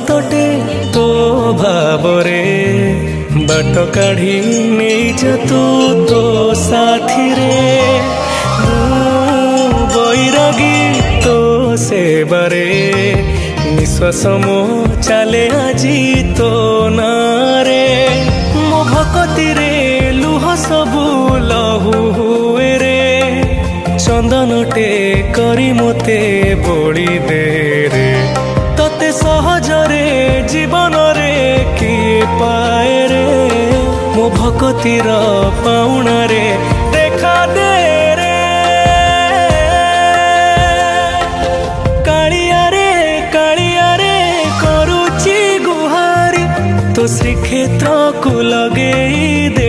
सतटे तो भावरे बाट काढ़ी नहीं जा तू तो साथी रे बैरागी तो सेबारे निश्वास मो चले आजी तो नारे मो भक्ति रे लुह सबू लहू हुए रे चंदनटे करी मते बोली दे रे तते सहजरे जीवन रे किए पाए रे मो भक्तिर पाउना रे देखा दे रे कालिया रे करुची गुहारी तो श्रीक्षेत्र को लगे दे